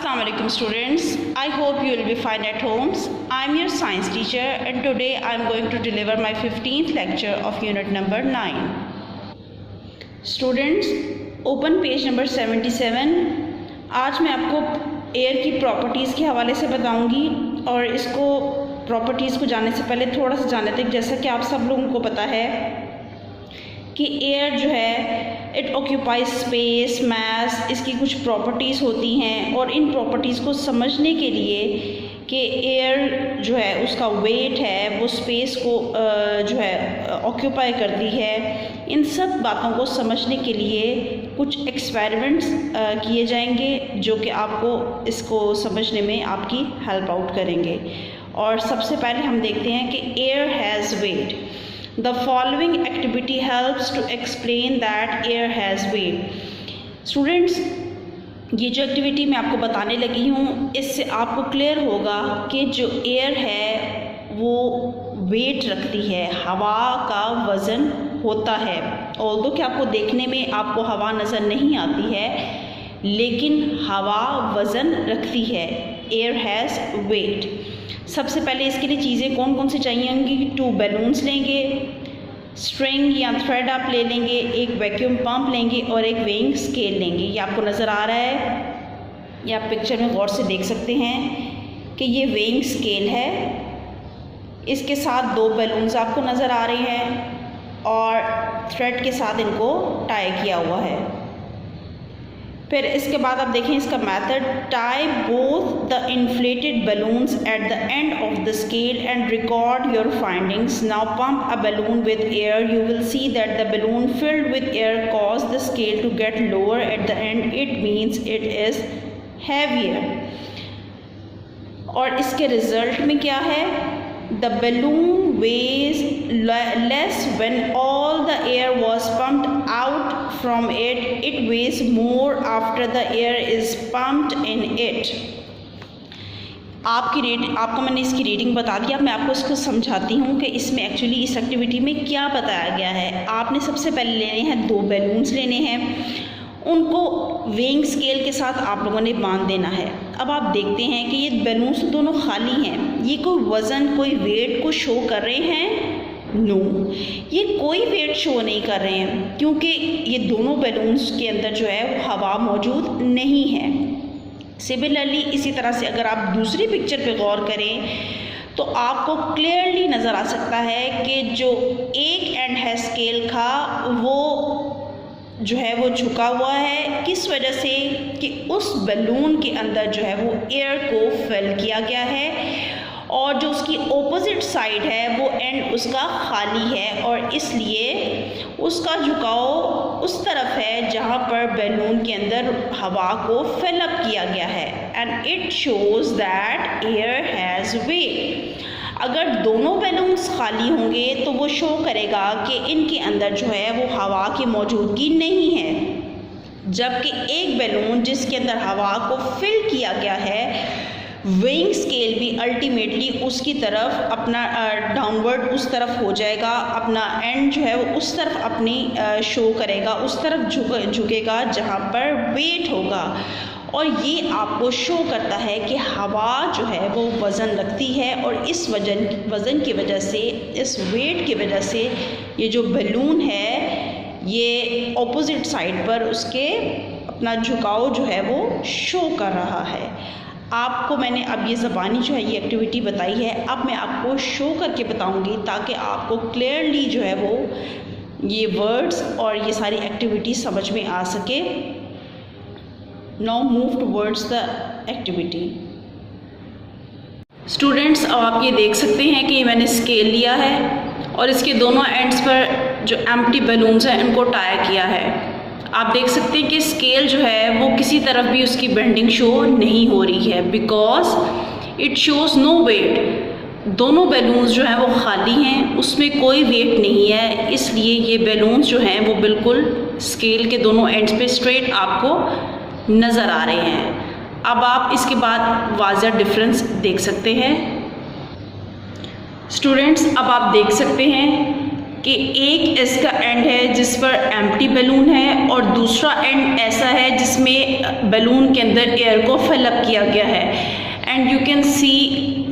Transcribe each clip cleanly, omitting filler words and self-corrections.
Assalamu alaikum students. I hope you will be fine at homes. I am your science teacher and today I am going to deliver my 15th lecture of unit number 9. Students, open page number 77. आज मैं आपको air की properties के हवाले से बताऊंगी और इसको प्रॉपर्टीज़ को जानने से पहले थोड़ा सा जान लेते हैं। जैसा कि आप सब लोगों को पता है कि एयर जो है इट ऑक्यूपाइज स्पेस मास, इसकी कुछ प्रॉपर्टीज़ होती हैं और इन प्रॉपर्टीज़ को समझने के लिए कि एयर जो है उसका वेट है वो स्पेस को जो है ऑक्यूपाई करती है, इन सब बातों को समझने के लिए कुछ एक्सपेरिमेंट्स किए जाएंगे जो कि आपको इसको समझने में आपकी हेल्प आउट करेंगे। और सबसे पहले हम देखते हैं कि air has wait. The following activity helps to explain that air has weight. Students, ये जो एक्टिविटी मैं आपको बताने लगी हूँ इससे आपको क्लियर होगा कि जो एयर है वो वेट रखती है, हवा का वज़न होता है। ऑल्दो कि आपको देखने में आपको हवा नज़र नहीं आती है लेकिन हवा वज़न रखती है। Air has wait. सबसे पहले इसके लिए चीज़ें कौन कौन सी चाहिए होंगी? 2 बैलून्स लेंगे, स्ट्रिंग या थ्रेड आप ले लेंगे, एक वैक्यूम पंप लेंगे और एक वेइंग स्केल लेंगे। ये आपको नज़र आ रहा है, ये आप पिक्चर में गौर से देख सकते हैं कि ये वेइंग स्केल है। इसके साथ 2 बैलून्स आपको नज़र आ रहे हैं और थ्रेड के साथ इनको टाई किया हुआ है। फिर इसके बाद आप देखें इसका method. Tie both the inflated balloons at the end of the scale and record your findings. Now pump a balloon with air, you will see that the balloon filled with air cause the scale to get lower at the end, it means it is heavier. और इसके result में क्या है? The balloon weighs less when all the air was pumped out from it. It weighs more after the air is pumped in it. आपको मैंने इसकी reading बता दिया। मैं आपको इसको समझाती हूँ कि इसमें एक्चुअली इस एक्टिविटी में क्या बताया गया है। आपने सबसे पहले लेने हैं 2 बैलून्स लेने हैं, उनको वेइंग स्केल के साथ आप लोगों ने बांध देना है। अब आप देखते हैं कि ये बैलून्स दोनों खाली हैं, ये कोई वज़न कोई वेट को शो कर रहे हैं? नो, ये कोई वेट शो नहीं कर रहे हैं क्योंकि ये दोनों बैलून्स के अंदर जो है वो हवा मौजूद नहीं है। सिमिलरली इसी तरह से अगर आप दूसरी पिक्चर पे गौर करें तो आपको क्लियरली नज़र आ सकता है कि जो एक एंड है स्केल का वो जो है वो झुका हुआ है। किस वजह से? कि उस बलून के अंदर जो है वो एयर को फिल किया गया है और जो उसकी ऑपोजिट साइड है वो एंड उसका खाली है और इसलिए उसका झुकाव उस तरफ है जहाँ पर बैलून के अंदर हवा को फिल अप किया गया है। And it shows that air has wait. अगर दोनों बैलून्स खाली होंगे तो वो शो करेगा कि इनके अंदर जो है वो हवा की मौजूदगी नहीं है, जबकि एक बैलून जिसके अंदर हवा को फिल किया गया है, वेइंग स्केल भी अल्टीमेटली उसकी तरफ अपना डाउनवर्ड उस तरफ हो जाएगा, अपना एंड जो है वो उस तरफ अपनी शो करेगा, उस तरफ झुकेगा जहाँ पर वेट होगा। और ये आपको शो करता है कि हवा जो है वो वज़न रखती है और इस वज़न की वजह से, इस वेट की वजह से ये जो बलून है ये ऑपोजिट साइड पर उसके अपना झुकाव जो है वो शो कर रहा है। आपको मैंने अब ये ज़बानी जो है ये एक्टिविटी बताई है, अब मैं आपको शो करके बताऊंगी ताकि आपको क्लियरली जो है वो ये वर्ड्स और ये सारी एक्टिविटी समझ में आ सके। Now move towards the activity. Students, अब आप ये देख सकते हैं कि मैंने स्केल लिया है और इसके दोनों एंड्स पर जो एम्प्टी बैलून्स हैं इनको टाई किया है। आप देख सकते हैं कि स्केल जो है वो किसी तरफ भी उसकी बेंडिंग शो नहीं हो रही है because it shows no weight. दोनों बैलून्स जो हैं वो खाली हैं, उसमें कोई वेट नहीं है, इसलिए ये बैलून्स जो हैं वो बिल्कुल स्केल के दोनों एंड्स पे स्ट्रेट आपको नज़र आ रहे हैं। अब आप इसके बाद वाज़ह डिफरेंस देख सकते हैं। स्टूडेंट्स, अब आप देख सकते हैं कि एक इसका एंड है जिस पर एम्प्टी बैलून है और दूसरा एंड ऐसा है जिसमें बैलून के अंदर एयर को फिल अप किया गया है। And you can see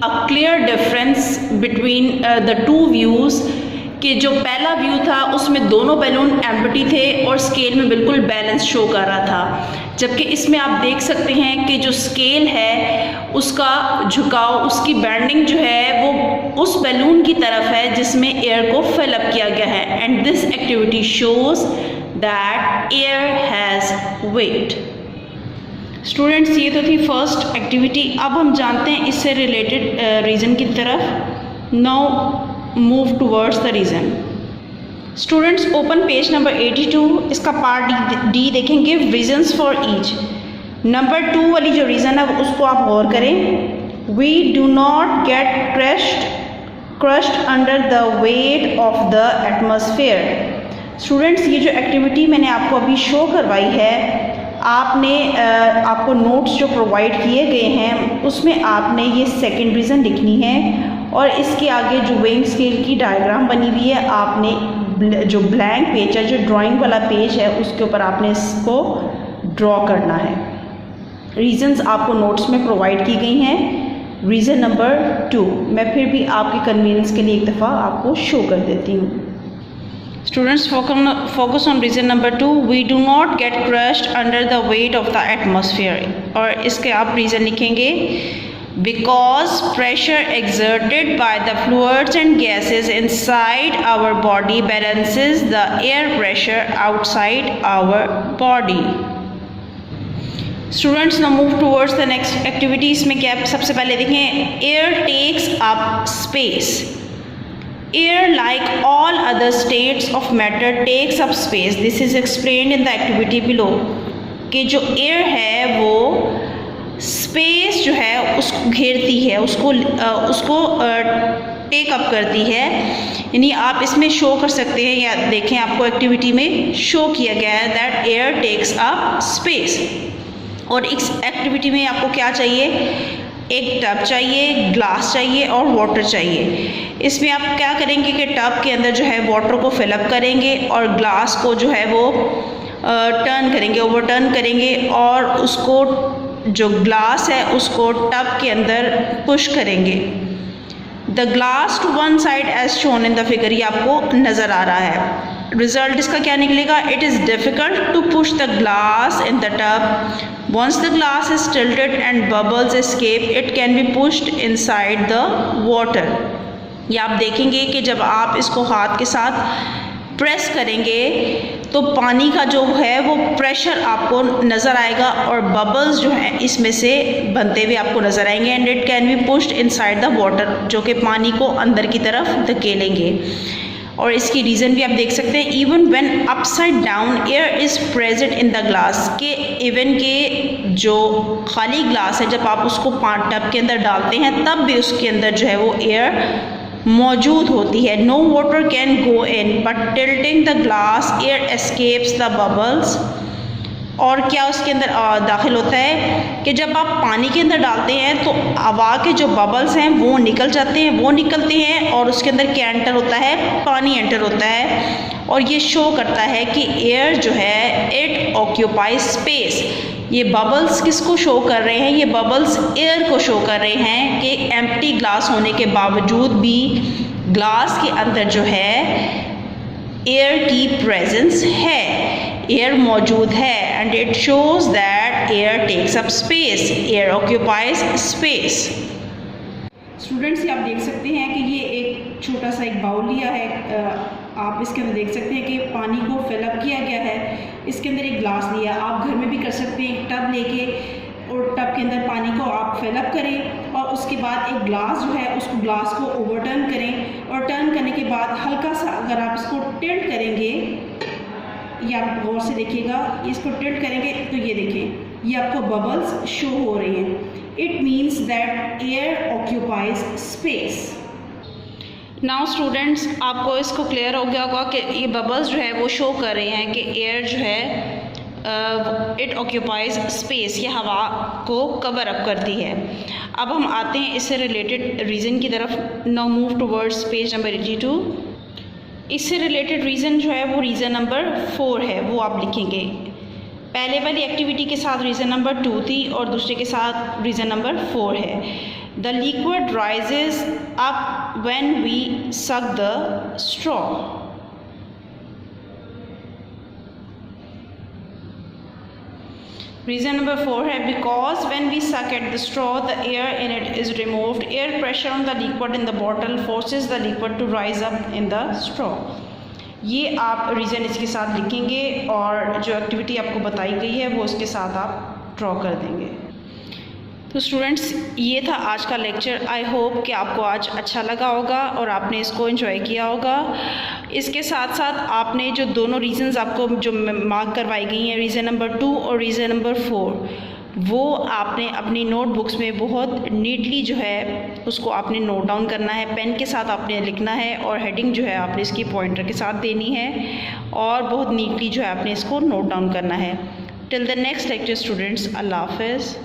a clear difference between the two views कि जो पहला व्यू था उसमें दोनों बैलून एम्प्टी थे और स्केल में बिल्कुल बैलेंस शो कर रहा था, जबकि इसमें आप देख सकते हैं कि जो स्केल है उसका झुकाव, उसकी बैंडिंग जो है वो उस बैलून की तरफ है जिसमें एयर को फिल अप किया गया है। And this activity shows that air has wait. Students, ये तो थी फर्स्ट एक्टिविटी। अब हम जानते हैं इससे रिलेटेड रीज़न की तरफ। Now move towards the reason. Students, open page number 82, इसका पार्ट डी देखें, give reasons for each. Number 2 वाली जो रीज़न है उसको आप गौर करें। We do not get crushed under the weight of the atmosphere. Students, ये जो एक्टिविटी मैंने आपको अभी शो करवाई है, आपको नोट्स जो प्रोवाइड किए गए हैं उसमें आपने ये सेकंड रीज़न लिखनी है और इसके आगे जो वेइंग स्केल की डायग्राम बनी हुई है, आपने जो ब्लैंक पेज है, जो ड्राइंग वाला पेज है, उसके ऊपर आपने इसको ड्रॉ करना है। रीज़न्स आपको नोट्स में प्रोवाइड की गई हैं। रीज़न नंबर 2 मैं फिर भी आपके कन्वीनियंस के लिए एक दफ़ा आपको शो कर देती हूँ। Students, focus on reason number 2, we do not get crushed under the weight of the atmosphere। और इसके आप रीज़न लिखेंगे, because pressure exerted by the fluids and gases inside our body balances the air pressure outside our body। Students, now move towards the next activity। इसमें क्या सबसे पहले देखें, air takes up space। Air, like all other states of matter, takes up space। This is explained in the activity below। कि जो air है वो space जो है उसको घेरती है, उसको टेक अप करती है। यानी आप इसमें शो कर सकते हैं या देखें, आपको एक्टिविटी में शो किया गया है that air takes up space. और इस एक्टिविटी में आपको क्या चाहिए, एक टब चाहिए, ग्लास चाहिए और वाटर चाहिए। इसमें आप क्या करेंगे कि टब के अंदर जो है वाटर को फिलअप करेंगे और ग्लास को जो है वो टर्न करेंगे, ओवरटर्न करेंगे और उसको जो ग्लास है उसको टब के अंदर पुश करेंगे। The glass to one side as shown in the figure, ये आपको नज़र आ रहा है। रिजल्ट इसका क्या निकलेगा, it is difficult to push the glass in the tub. Once the glass is tilted and bubbles escape, it can be pushed inside the water. ये आप देखेंगे कि जब आप इसको हाथ के साथ प्रेस करेंगे तो पानी का जो है वो प्रेशर आपको नज़र आएगा और बबल्स जो हैं इसमें से बनते हुए आपको नज़र आएंगे। And it can be pushed inside the water, जो कि पानी को अंदर की तरफ धकेलेंगे। और इसकी रीज़न भी आप देख सकते हैं, even when upside down air is present in the glass, के इवन के जो खाली ग्लास है जब आप उसको टब के अंदर डालते हैं तब भी उसके अंदर जो है वो एयर मौजूद होती है। No water can go in but tilting the glass air escapes the bubbles. और क्या उसके अंदर दाखिल होता है कि जब आप पानी के अंदर डालते हैं तो हवा के जो बबल्स हैं वो निकलते हैं और उसके अंदर क्या एंटर होता है, पानी एंटर होता है। और ये शो करता है कि एयर जो है इट ऑक्यूपाइज स्पेस। ये बबल्स किसको शो कर रहे हैं, ये बबल्स एयर को शो कर रहे हैं कि एम्प्टी ग्लास होने के बावजूद भी ग्लास के अंदर जो है एयर की प्रेजेंस है, एयर मौजूद है। And it shows that air takes up space, air occupies space. Students, आप देख सकते हैं कि ये एक छोटा सा एक बाउल लिया है, आप इसके अंदर देख सकते हैं कि पानी को फिलअप किया गया है। इसके अंदर एक ग्लास लिया, आप घर में भी कर सकते हैं, एक टब लेके और टब के अंदर पानी को आप फिलअप करें और उसके बाद एक ग्लास जो है उसको ग्लास को ओवरटर्न करें और टर्न करने के बाद हल्का सा अगर आप इसको टिल्ट करेंगे, ये आप गौर से देखिएगा, इसको टिल्ट करेंगे तो ये देखें ये आपको बबल्स शो हो रही हैं। It means that air occupies space. Now students, आपको इसको क्लियर हो गया होगा कि ये बबल्स जो है वो शो कर रहे हैं कि एयर जो है इट ऑक्यूपाइज स्पेस, ये हवा को कवर अप करती है। अब हम आते हैं इससे रिलेटेड रीज़न की तरफ। Now move towards page number 82। इससे रिलेटेड रीज़न जो है वो रीज़न नंबर 4 है, वो आप लिखेंगे। पहले वाली एक्टिविटी के साथ रीज़न नंबर 2 थी और दूसरे के साथ रीज़न नंबर 4 है। The liquid rises up when we suck the straw. Reason number 4 है because when we suck at the straw the air in it is removed, air pressure on the liquid in the bottle forces the liquid to rise up in the straw. ये आप reason इसके साथ लिखेंगे और जो activity आपको बताई गई है वो उसके साथ आप ड्रॉ कर देंगे। तो स्टूडेंट्स, ये था आज का लेक्चर। आई होप कि आपको आज अच्छा लगा होगा और आपने इसको एंजॉय किया होगा। इसके साथ साथ आपने जो दोनों रीज़न्स आपको जो मार्क करवाई गई हैं, रीज़न नंबर 2 और रीज़न नंबर 4, वो आपने अपनी नोटबुक्स में बहुत नीटली जो है उसको आपने नोट डाउन करना है। पेन के साथ आपने लिखना है और हेडिंग जो है आपने इसकी पॉइंटर के साथ देनी है और बहुत नीटली जो है आपने इसको नोट डाउन करना है। Till the next lecture students, अल्लाह हाफ़िज़।